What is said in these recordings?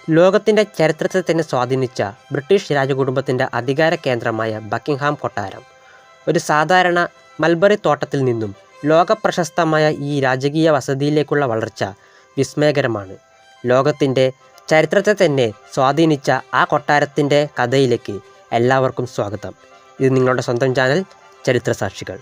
ലോകത്തിൻ്റെ ചരിത്രത്തെ തന്നെ സ്വാധീനിച്ച ബ്രിട്ടീഷ് രാജകുടുംബത്തിൻ്റെ അധികാര കേന്ദ്രമായ ബക്കിംഗ്ഹാം കൊട്ടാരം ഒരു സാധാരണ മൽബറി തോട്ടത്തിൽ നിന്നും ലോകപ്രശസ്തമായ ഈ രാജകീയ വസതിയിലേക്കുള്ള വളർച്ച വിസ്മയകരമാണ്. ലോകത്തിൻ്റെ ചരിത്രത്തെ തന്നെ സ്വാധീനിച്ച ആ കൊട്ടാരത്തിൻ്റെ കഥയിലേക്ക് എല്ലാവർക്കും സ്വാഗതം. ഇത് നിങ്ങളുടെ സ്വന്തം ചാനൽ ചരിത്രസാക്ഷികൾ.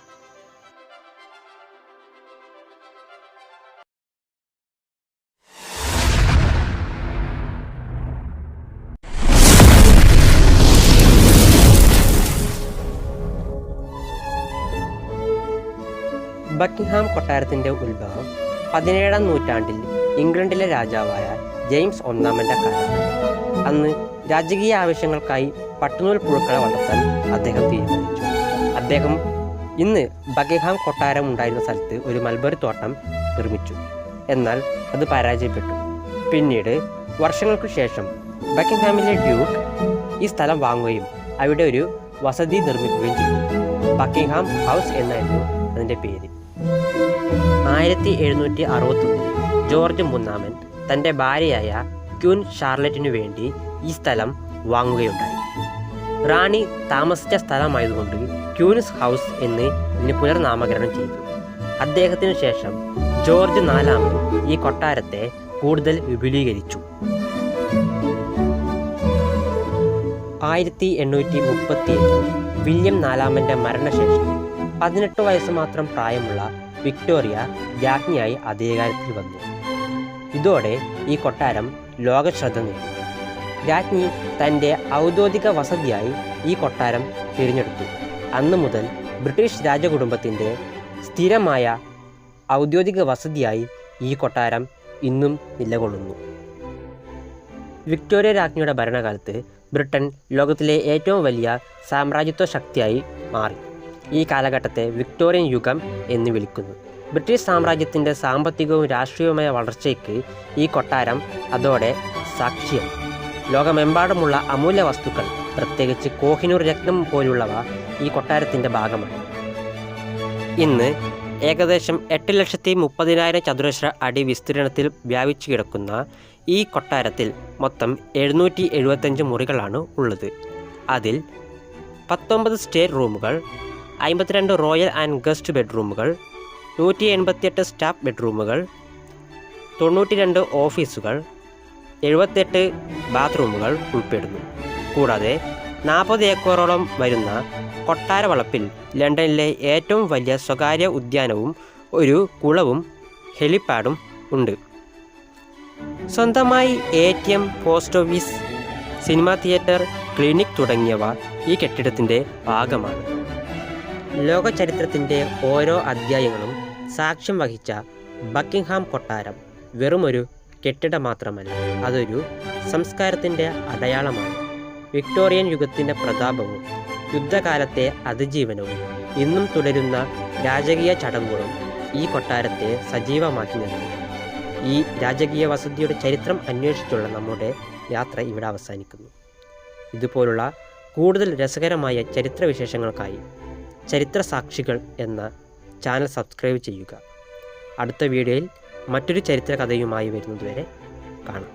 ബക്കിംഗ്ഹാം കൊട്ടാരത്തിൻ്റെ ഉത്ഭവം 17-ാം നൂറ്റാണ്ടിൽ ഇംഗ്ലണ്ടിലെ രാജാവായ ജെയിംസ് ഒന്നാമൻ്റെ കാലത്ത്. അന്ന് രാജകീയ ആവശ്യങ്ങൾക്കായി പട്ടുനൂൽ പുഴുക്കളെ വളർത്താൻ അദ്ദേഹം തീരുമാനിച്ചു. അദ്ദേഹം ഇന്ന് ബക്കിംഗ്ഹാം കൊട്ടാരം ഉണ്ടായിരുന്ന സ്ഥലത്ത് ഒരു മൽബറി തോട്ടം നിർമ്മിച്ചു. എന്നാൽ അത് പരാജയപ്പെട്ടു. പിന്നീട് വർഷങ്ങൾക്ക് ശേഷം ബക്കിംഗ്ഹാമിലെ ഡ്യൂക്ക് ഈ സ്ഥലം വാങ്ങുകയും അവിടെ ഒരു വസതി നിർമ്മിക്കുകയും ചെയ്തു. ബക്കിംഗ്ഹാം ഹൗസ് എന്നായിരുന്നു അതിൻ്റെ പേര്. 1761 ജോർജ് മൂന്നാമൻ തൻ്റെ ഭാര്യയായ ക്വീൻ ഷാർലറ്റിനു വേണ്ടി ഈ സ്ഥലം വാങ്ങുകയുണ്ടായി. റാണി താമസിച്ച സ്ഥലമായതുകൊണ്ട് ക്വീൻസ് ഹൗസ് എന്ന് ഇതിന് പുനർനാമകരണം ചെയ്തു. അദ്ദേഹത്തിനു ശേഷം ജോർജ് നാലാമൻ ഈ കൊട്ടാരത്തെ കൂടുതൽ വിപുലീകരിച്ചു. 1837 വില്യം നാലാമൻ്റെ മരണശേഷം 18 വയസ്സ് മാത്രം പ്രായമുള്ള വിക്ടോറിയ രാജ്ഞിയായി അധികാരത്തിൽ വന്നു. ഇതോടെ ഈ കൊട്ടാരം ലോകശ്രദ്ധ നേടി. രാജ്ഞി തൻ്റെ ഔദ്യോഗിക വസതിയായി ഈ കൊട്ടാരം തിരഞ്ഞെടുത്തു. അന്നു മുതൽ ബ്രിട്ടീഷ് രാജകുടുംബത്തിൻ്റെ സ്ഥിരമായ ഔദ്യോഗിക വസതിയായി ഈ കൊട്ടാരം ഇന്നും നിലകൊള്ളുന്നു. വിക്ടോറിയ രാജ്ഞിയുടെ ഭരണകാലത്ത് ബ്രിട്ടൻ ലോകത്തിലെ ഏറ്റവും വലിയ സാമ്രാജ്യത്വ ശക്തിയായി മാറി. ഈ കാലഘട്ടത്തെ വിക്ടോറിയൻ യുഗം എന്ന് വിളിക്കുന്നു. ബ്രിട്ടീഷ് സാമ്രാജ്യത്തിൻ്റെ സാമ്പത്തികവും രാഷ്ട്രീയവുമായ വളർച്ചയ്ക്ക് ഈ കൊട്ടാരം അതോടെ സാക്ഷിയായി. ലോകമെമ്പാടുമുള്ള അമൂല്യ വസ്തുക്കൾ, പ്രത്യേകിച്ച് കോഹിനൂർ രത്നം പോലുള്ളവ ഈ കൊട്ടാരത്തിൻ്റെ ഭാഗമാണ്. ഇന്ന് ഏകദേശം 8,30,000 ചതുരശ്ര അടി വിസ്തീർണത്തിൽ വ്യാപിച്ചു കിടക്കുന്ന ഈ കൊട്ടാരത്തിൽ മൊത്തം 775 മുറികളാണ് ഉള്ളത്. അതിൽ 19 സ്റ്റേറ്റ് റൂമുകൾ, 52 റോയൽ ആൻഡ് ഗസ്റ്റ് ബെഡ്റൂമുകൾ, 188 സ്റ്റാഫ് ബെഡ്റൂമുകൾ, 92 ഓഫീസുകൾ, 78 ബാത്റൂമുകൾ ഉൾപ്പെടുന്നു. കൂടാതെ 40 ഏക്കറോളം വരുന്ന കൊട്ടാര വളപ്പിൽ ലണ്ടനിലെ ഏറ്റവും വലിയ സ്വകാര്യ ഉദ്യാനവും ഒരു കുളവും ഹെലിപാഡും ഉണ്ട്. സ്വന്തമായി ATM, post office, cinema theatre, clinic തുടങ്ങിയവ ഈ കെട്ടിടത്തിൻ്റെ ഭാഗമാണ്. ലോക ചരിത്രത്തിൻ്റെ ഓരോ അധ്യായങ്ങളും സാക്ഷ്യം വഹിച്ച ബക്കിംഗ്ഹാം കൊട്ടാരം വെറുമൊരു കെട്ടിടം മാത്രമല്ല, അതൊരു സംസ്കാരത്തിൻ്റെ അടയാളമാണ്. വിക്ടോറിയൻ യുഗത്തിൻ്റെ പ്രതാപവും യുദ്ധകാലത്തെ അതിജീവനവും ഇന്നും തുടരുന്ന രാജകീയ ചടങ്ങുകളും ഈ കൊട്ടാരത്തെ സജീവമാക്കി നിർത്തി. ഈ രാജകീയ വസതിയുടെ ചരിത്രം അന്വേഷിച്ചുള്ള നമ്മുടെ യാത്ര ഇവിടെ അവസാനിക്കുന്നു. ഇതുപോലുള്ള കൂടുതൽ രസകരമായ ചരിത്രവിശേഷങ്ങൾക്കായി ചരിത്രസാക്ഷികൾ എന്ന ചാനൽ സബ്സ്ക്രൈബ് ചെയ്യുക. അടുത്ത വീഡിയോയിൽ മറ്റൊരു ചരിത്ര കഥയുമായി വരുന്നതുവരെ കാണാം.